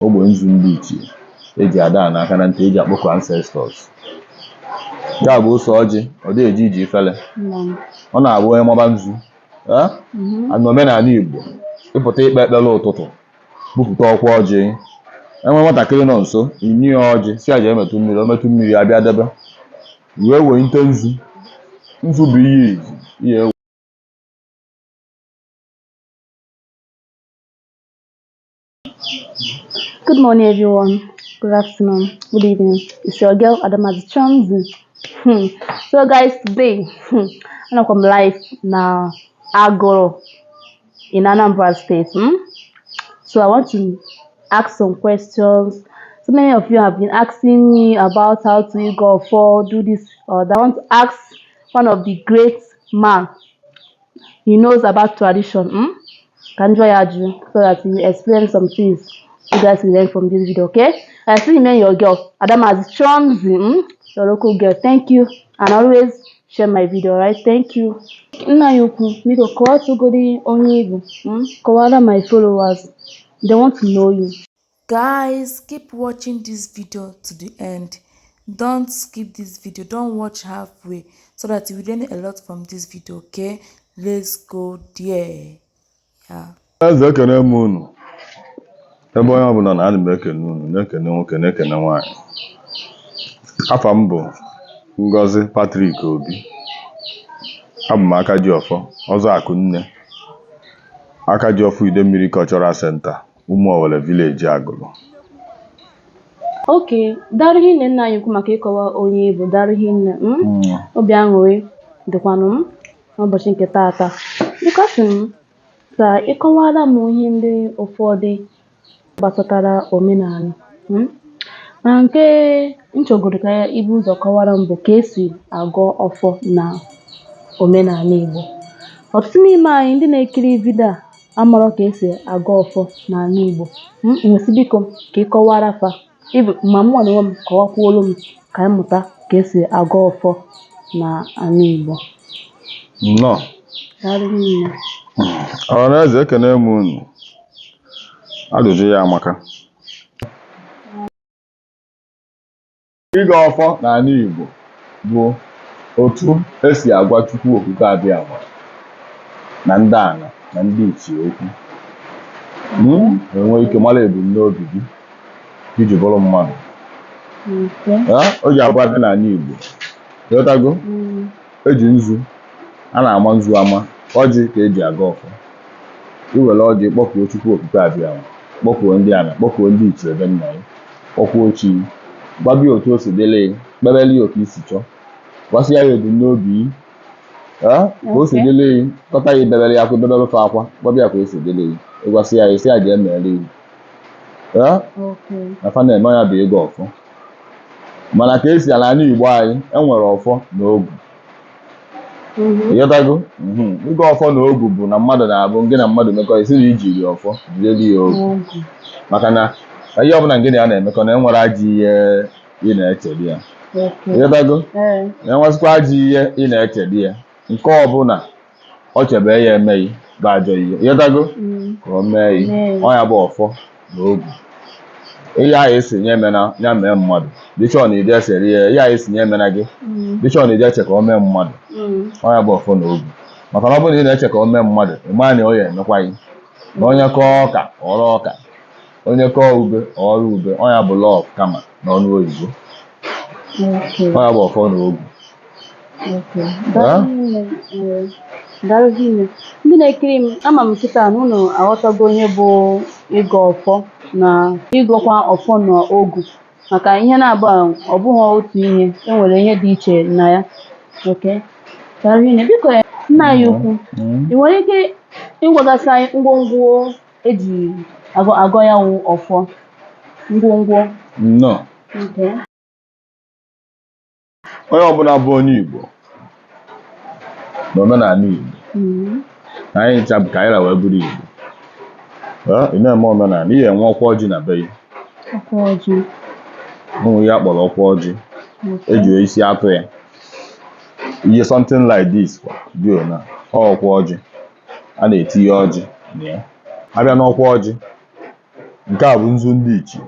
ogbe nzu ndị ichie eji ada n'aka na ntị eji akpọku ancestors. Ya bụ ose ọjị ọ dị eji iji ifele ọ na-abụ onye maba nzu n'omenala Igbo ịpụta ikpe ekpere ụtụtụ bupụta ọkwa ọjị enwe nwatakịrị nọ nso inye ya ọjị si aja emetụ mmiri o metụ mmiri abịa debe wee wee nte nzu bụ ihe ewu. Good morning, everyone. Good afternoon. Good evening. It's your girl Adamazi Chomzi. So, guys, today I'm come live now. Agoro in Anambra State. So I want to ask some questions. So many of you have been asking me about how to go for do this or that. I want to ask one of the great man. He knows about tradition. Kanjo Yaju, so that he will explain some things you guys will learn from this video, okay? I still remain your girl, Adamazi Chomzi, your local girl. Thank you, and always share my video, right? Thank you. Nna yukwu, Miko, Kawatugodi Onyibu, Kawada my followers, they want to know you. Guys, keep watching this video to the end. Don't skip this video. Don't watch halfway so that you will learn a lot from this video, okay? Let's go there. Eze ekene m unu ebe onye ọbụla na ana m ekene unu na-ekene nwoke na-ekene nwaanyị. Afa m bụ Ngozi Patrick Obi. Abụ m Akajiọfọ ọzọ Akụnne Akajiọfọ Idemmiri Cultural Center Umuowere Village Agụlụ. Okay, Daruhinne nna anyị kwu maka ịkọwa onye bụ Daruhinne. Obi aṅụrị dịkwanụ m n'ụbọchị nke taata. Biko ka ịkọwara m ihe ndị ụfọdụ gbasatara omenala. Na nke nchọgoro ka ibu ụzọ kọwara m bụ ka esi agọ ọfọ na omenala Igbo. Ọtụtụ n'ime anyị ndị na-ekiri vidio a amarọ ka esi agọ ọfọ n'ala Igbo. Nwesị biko ka ịkọwara fa ịbụ ma mụ onwe m kọwakwuolu m ka anyị mụta ka esi agọ ọfọ n'ala Igbo. Nnọọ. Ọhaneze ekene m unu. Ajụjụ ya amaka. Ịgọ ọfọ n'ala Igbo bụ otu esi agwa Chukwu okike Abịama na ndị ana na ndị ichie okwu. Enwe ike mara ebumnobi gị iji bụrụ mmadụ. O ji agwa dị n'ala Igbo. Ịghọtago? Eji nzu a na-ama nzu ama ọjị ka eji agọ ọfọ. Iwere ọjị kpọkuo Chukwu okike Abịama, kpọkuo ndị ana, kpọkuo ndị ichie ebe nna ya, kpọkuo chi, gbabie otu o si dịrị, kpebeli ya otu isi chọọ, gwasị ya ebumnobi ka o si dịrị, kọta ya ibebere ya akwa ibebere ofe akwa, gbabịa ka o si dịrị, ịgwasị ya isi aja emere iwu. Na fa na-eme ya bụ ịgọ ọfọ. Mana ka esi ala n'ala Igbo anyị enwere ọfọ na ogu. Ịghọtago? Ịgọ ọfọ na ogu bụ na mmadụ na-abụ gị na mmadụ mekọ isi na ijiri ọfọ jideli ya ogu. Maka na ihe ọbụla gị na ya na-emekọ na enwere ajọ ihe ị na-echedi ya. Ịghọtago? Enwesịkwa ajọ ihe ị na-echedi ya. Nke ọbụla ọ chebe ya emeghị bụ ajọ ihe. Ịghọtago? Ka o mee ihe. Ọ ya bụ ọfọ na ogu. Ihe ahụ esi nye emena ya mee mmadụ. Dịchọ na ide eseri ya, ihe ahụ esi nye emena gị. Dịchọ na ide eche ka o mee mmadụ. Ọ ya bụ ọfọ na ogu. Maka na ọ bụrụ na ị na-eche ka o mee mmadụ, ị maa na ọ ya emekwaghị. Na onye kọọ ọka ọrụ ọka, onye kọọ ube ọrụ ube. Ọ ya bụ lọv kama n'ọnụ oyibo. Ọ ya bụ ọfọ na ogu. Daruhinne, ndị na-ekiri m ama m nkịta na unu aghọtago ihe bụ ịgọ ọfọ na ịgọkwa ọfọ na ogu. Maka ihe na-abụ ọ bụghị otu ihe, enwere ihe dị iche na ya. Daruhinne, biko nna anyị ukwu, ị nwere ike ịgwagasị anyị ngwongwo eji agọ ya wụ ọfọ? Ngwongwo. Nnọọ. Onye ọbụla bụ onye Igbo n'omenala Igbo na anyị ncha bụ ka anyị wee bụrụ Igbo. Ị na-eme omenala ihe enwe ọkwa ọjị na be ya. Ọkwa ọjị. Ụmụ ya kpọrọ ọkwa ọjị. Eji isi atụ ya. Ihe something like this dị ona ọkwa ọjị. A na-etinye ọjị na ya. Abịa n'ọkwa ọjị Nke a bụ nzu ndị ichie.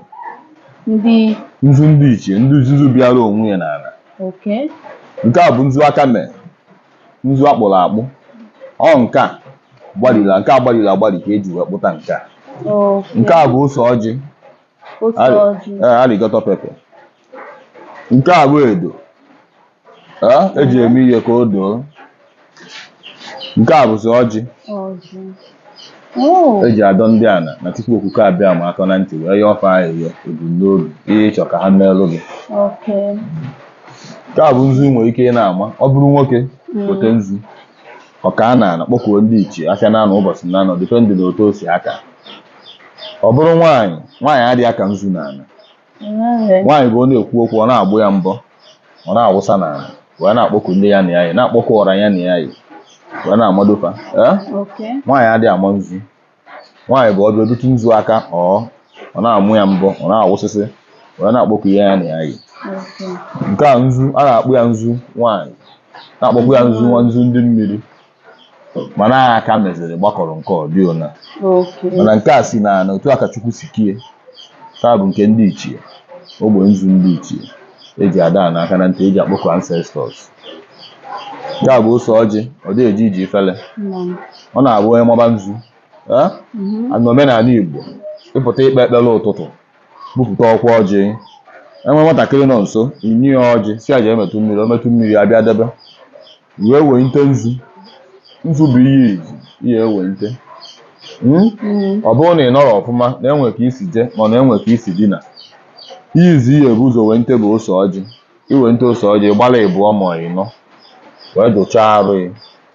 Ndị Ndị ichie, ndị nzuzu bịara onwe ya n'ala. okay. Nke a bụ nzu aka mee, nzu akpụrụ akpụ. Ọ nke a gbalịrị agbalị ka eji wee kpụta nke a. Okay. Nke a bụ ose ọjị. Ose ọjị. Alligator pepper. Nke a bụ edo. Eji eme ihe ka o doo. Nke a bụzi ọjị. Eji adọ ndị ana na tupu okuko abịa ma aka na ntị wee yọọ fa ahịhịa ebumnobi ihe ịchọ ka ha meelụ gị. Nke a bụ nzu nwere ike ị na-ama. Ọ bụrụ nwoke weta nzu ọka na kpọkuo ndị ichie afịa na ụbọchị na anọ dipendị na otu o si aka. Ọ bụrụ nwaanyị adịghị aka nzu n'ala. Nwaanyị bụ ọ na-ekwu okwu ọ na-agbụ ya mbọ ọ na-awụsa n'ala wee na-akpọku ndị ya na ya yi na-akpọku ọra ya na ya yi wee na-amadofa. Nwaanyị adịghị ama nzu. Nwaanyị bụ ọbịa odutu nzu aka ọ na-amụ ya mbọ ọ na-awụsịsị wee na-akpọku ya na ya yi. Nke a nzu a na-akpụ ya nzu nwaanyị na-akpọkwu ya nzu ndị mmiri mana aka meziri gbakọrọ nke ọdịona. Mana nke a si na otu aka Chukwu si kie. Taa bụ nke ndị ichie. Ogbe nzu ndị ichie eji ada n'aka na ntị eji akpọku ancestors. Ya bụ ose ọjị ọ dị eji iji ifele. Ọ na-abụ onye mọba nzu n'omenala Igbo ịpụta ikpe ekpere ụtụtụ bupụta ọkwa ọjị. Enwe nwatakịrị nọ nso inye ya ọjị si aja emetụ mmiri o metụ mmiri abịa debe wee wente nzu. Nzu bụ ihe izi ihe ewente. Ọ bụrụ na ị nọrọ ọfụma na enwe ka isi je ma na enwe ka isi dina. Ihe izi ihe bụ ụzọ wente bụ ose ọjị. Iwente ose ọjị gbala ịbụọ ma ịnọ wee dụchaa arụ ya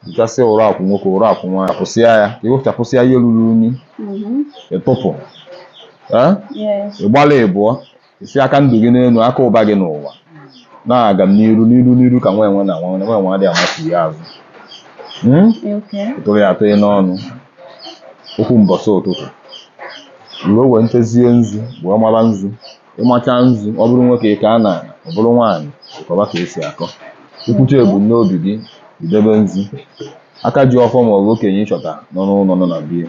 dụchasịa ụrụ akwụ nwoke ụrụ akwụ nwaanyị chapụsịa ya iwepụchapụsịa ihe ruru unyi ịtụpụ ịgbala ịbụọ isi aka ndụ gị n'elu aka ụba gị n'ụwa na-aga m n'iru ka nwa enwe na nwa adịghị amasị ya azụ. Tụrụ ya atụ n'ọnụ okwu mbọsị ụtụtụ ruo wee ntezie nzu wee mara nzu. Ịmacha nzu ọ bụrụ nwoke ka a na ọ bụrụ nwaanyị ịkọba ka esi akọ. Ikwucha ebumnobi gị idebe nzu. Aka ji ọfọ ma ọ bụ okenye ịchọta nọ n'ụlọ nọ na bie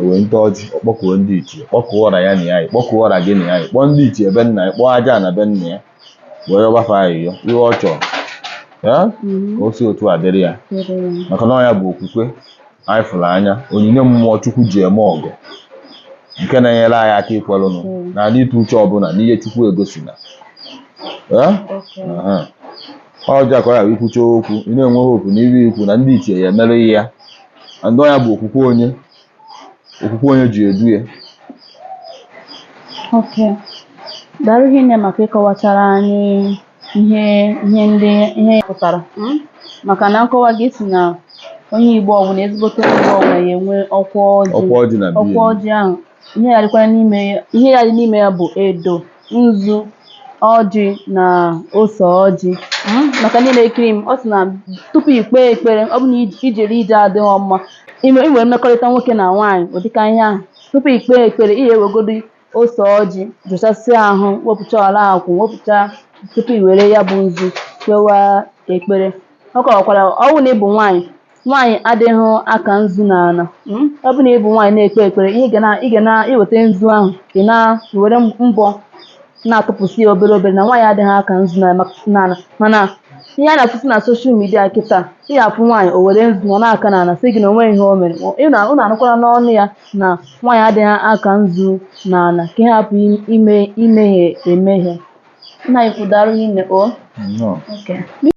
wee nte ọjị ọkpọkuo ndị ichie kpọkuo ọra ya na ya yi kpọkuo ọra gị na ya yi kpọọ ndị ichie ebe nna ya kpọọ aja na be nna ya wee ọgbafe ahịhịọ ihe ọ chọrọ ka o si otu a dịrị ya. Maka na ya bụ okwukwe anyị fụrụ anya onyinye mmụọ Chukwu ji eme ọgụ nke na-enyere anyị aka ikwelụnụ na ala ịtụ uche ọbụla n'ihe Chukwu egosina. Ọjị akọ ya ikwucha okwu ị na-enwe hopu na iri ikwu na ndị ichie ya emere ya. Ndị ọnya bụ okwukwe onye ji edu ya. Daalụ hinne maka ịkọwachara anyị ihe pụtara. Maka na nkọwa gị si na onye Igbo ọbụla ezigbote onye Igbo ọbụla ya enwe ọkwa ọjị. Ọkwa ọjị ahụ ihe ya dị n'ime ya bụ edo, nzu, ọjị na ose ọjị. Maka ndị na-ekiri m ọ sị na tupu ikpe ekpere ọ bụ na ijeri ije adịghị mma inwere mmekọrịta nwoke na nwaanyị ụdịka ihe ahụ tupu ikpe ekpere ihe ewegodi ose ọjị jụchasịa ahụ wepụcha ọla akwụ wepụcha tupu iwere ya bụ nzu kpewa ekpere. Ọ kọwakwara ọ bụ na ịbụ nwaanyị adịghị aka nzu n'ala. Ọ bụ na ịbụ nwaanyị na-ekpe ekpere ị ga na-eweta nzu ahụ ị na-were mbọ na-atụpụsị ya obere na nwaanyị adịghị aka nzu n'ala. Mana ihe a na-atụsị na soshal midia kịta ị ga-afụ nwaanyị o were nzu ọ na-aka n'ala sị gị na onwe ihe o mere. Unu anụkwara n'ọnụ ya na nwaanyị adịghị aka nzu n'ala ka ihe hapụ imehie emehie. Nna anyị kwudarụ hinne